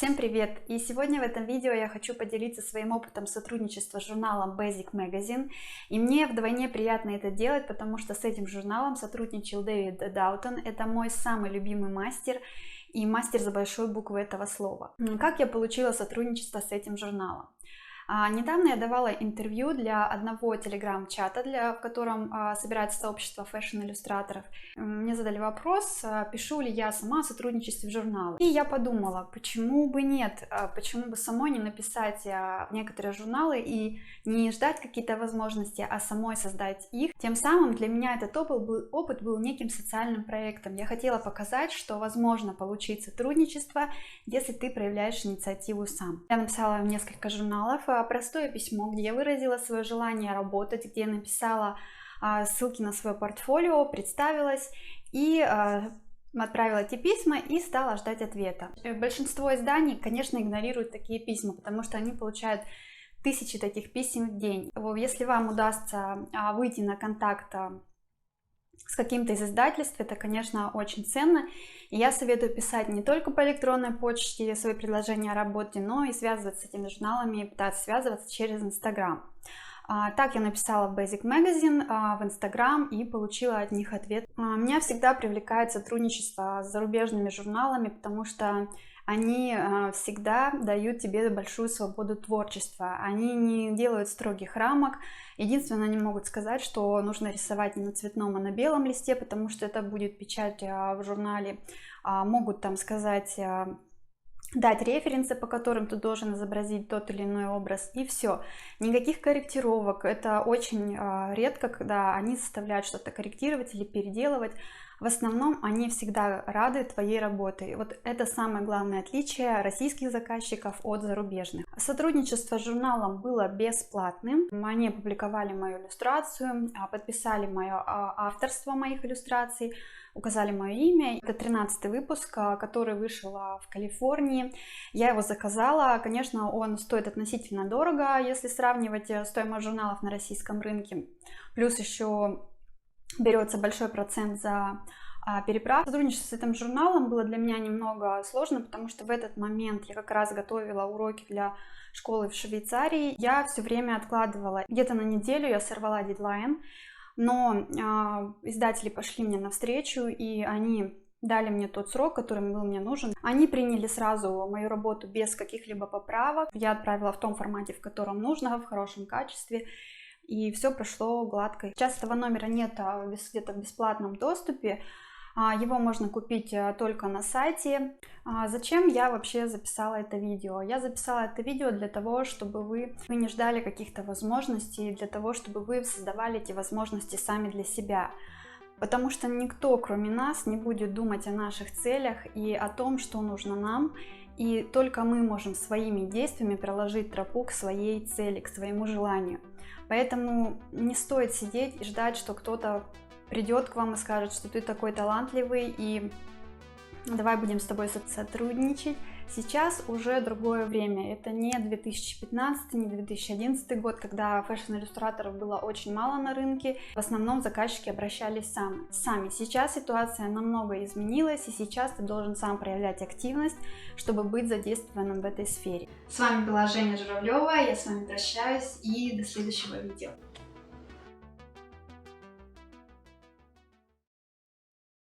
Всем привет! И сегодня в этом видео я хочу поделиться своим опытом сотрудничества с журналом Basic Magazine. И мне вдвойне приятно это делать, потому что с этим журналом сотрудничал Дэвид Даутон. Это мой самый любимый мастер и мастер за большой буквы этого слова. Как я получила сотрудничество с этим журналом? Недавно я давала интервью для одного телеграм-чата, в котором собирается сообщество фэшн-иллюстраторов. Мне задали вопрос, пишу ли я сама о сотрудничестве в журналах. И я подумала, почему бы нет, почему бы самой не написать некоторые журналы и не ждать какие-то возможности, а самой создать их. Тем самым для меня этот опыт был неким социальным проектом. Я хотела показать, что возможно получить сотрудничество, если ты проявляешь инициативу сам. Я написала несколько журналов, простое письмо, где я выразила свое желание работать, где я написала ссылки на свое портфолио, представилась и отправила эти письма и стала ждать ответа. Большинство изданий, конечно, игнорируют такие письма, потому что они получают тысячи таких писем в день. Если вам удастся выйти на контакт с каким-то из издательств, это, конечно, очень ценно. И я советую писать не только по электронной почте свои предложения о работе, но и связываться с этими журналами, пытаться связываться через Instagram. Так я написала в Basic Magazine в Instagram и получила от них ответ. Меня всегда привлекает сотрудничество с зарубежными журналами, потому что они всегда дают тебе большую свободу творчества. Они не делают строгих рамок. Единственное, они могут сказать, что нужно рисовать не на цветном, а на белом листе, потому что это будет печать в журнале. Могут там сказать, дать референсы, по которым ты должен изобразить тот или иной образ, и все. Никаких корректировок. Это очень редко, когда они заставляют что-то корректировать или переделывать. В основном они всегда рады твоей работе. Вот это самое главное отличие российских заказчиков от зарубежных. Сотрудничество с журналом было бесплатным. Они опубликовали мою иллюстрацию, подписали мое авторство моих иллюстраций, указали мое имя. Это 13-й выпуск, который вышел в Калифорнии. Я его заказала. Конечно, он стоит относительно дорого, если сравнивать стоимость журналов на российском рынке. Плюс еще берется большой процент за переправку. Сотрудничество с этим журналом было для меня немного сложно, потому что в этот момент я как раз готовила уроки для школы в Швейцарии. Я все время откладывала. Где-то на неделю я сорвала дедлайн, но издатели пошли мне навстречу, и они дали мне тот срок, который был мне нужен. Они приняли сразу мою работу без каких-либо поправок. Я отправила в том формате, в котором нужно, в хорошем качестве. И все прошло гладко. Сейчас этого номера нет где-то в бесплатном доступе. Его можно купить только на сайте. Зачем я вообще записала это видео? Я записала это видео для того, чтобы вы не ждали каких-то возможностей, для того, чтобы вы создавали эти возможности сами для себя. Потому что никто, кроме нас, не будет думать о наших целях и о том, что нужно нам. И только мы можем своими действиями проложить тропу к своей цели, к своему желанию. Поэтому не стоит сидеть и ждать, что кто-то придет к вам и скажет, что ты такой талантливый, и давай будем с тобой сотрудничать. Сейчас уже другое время. Это не 2015, не 2011 год, когда фэшн-иллюстраторов было очень мало на рынке. В основном заказчики обращались сами. Сейчас ситуация намного изменилась, и сейчас ты должен сам проявлять активность, чтобы быть задействованным в этой сфере. С вами была Женя Журавлева, я с вами прощаюсь и до следующего видео.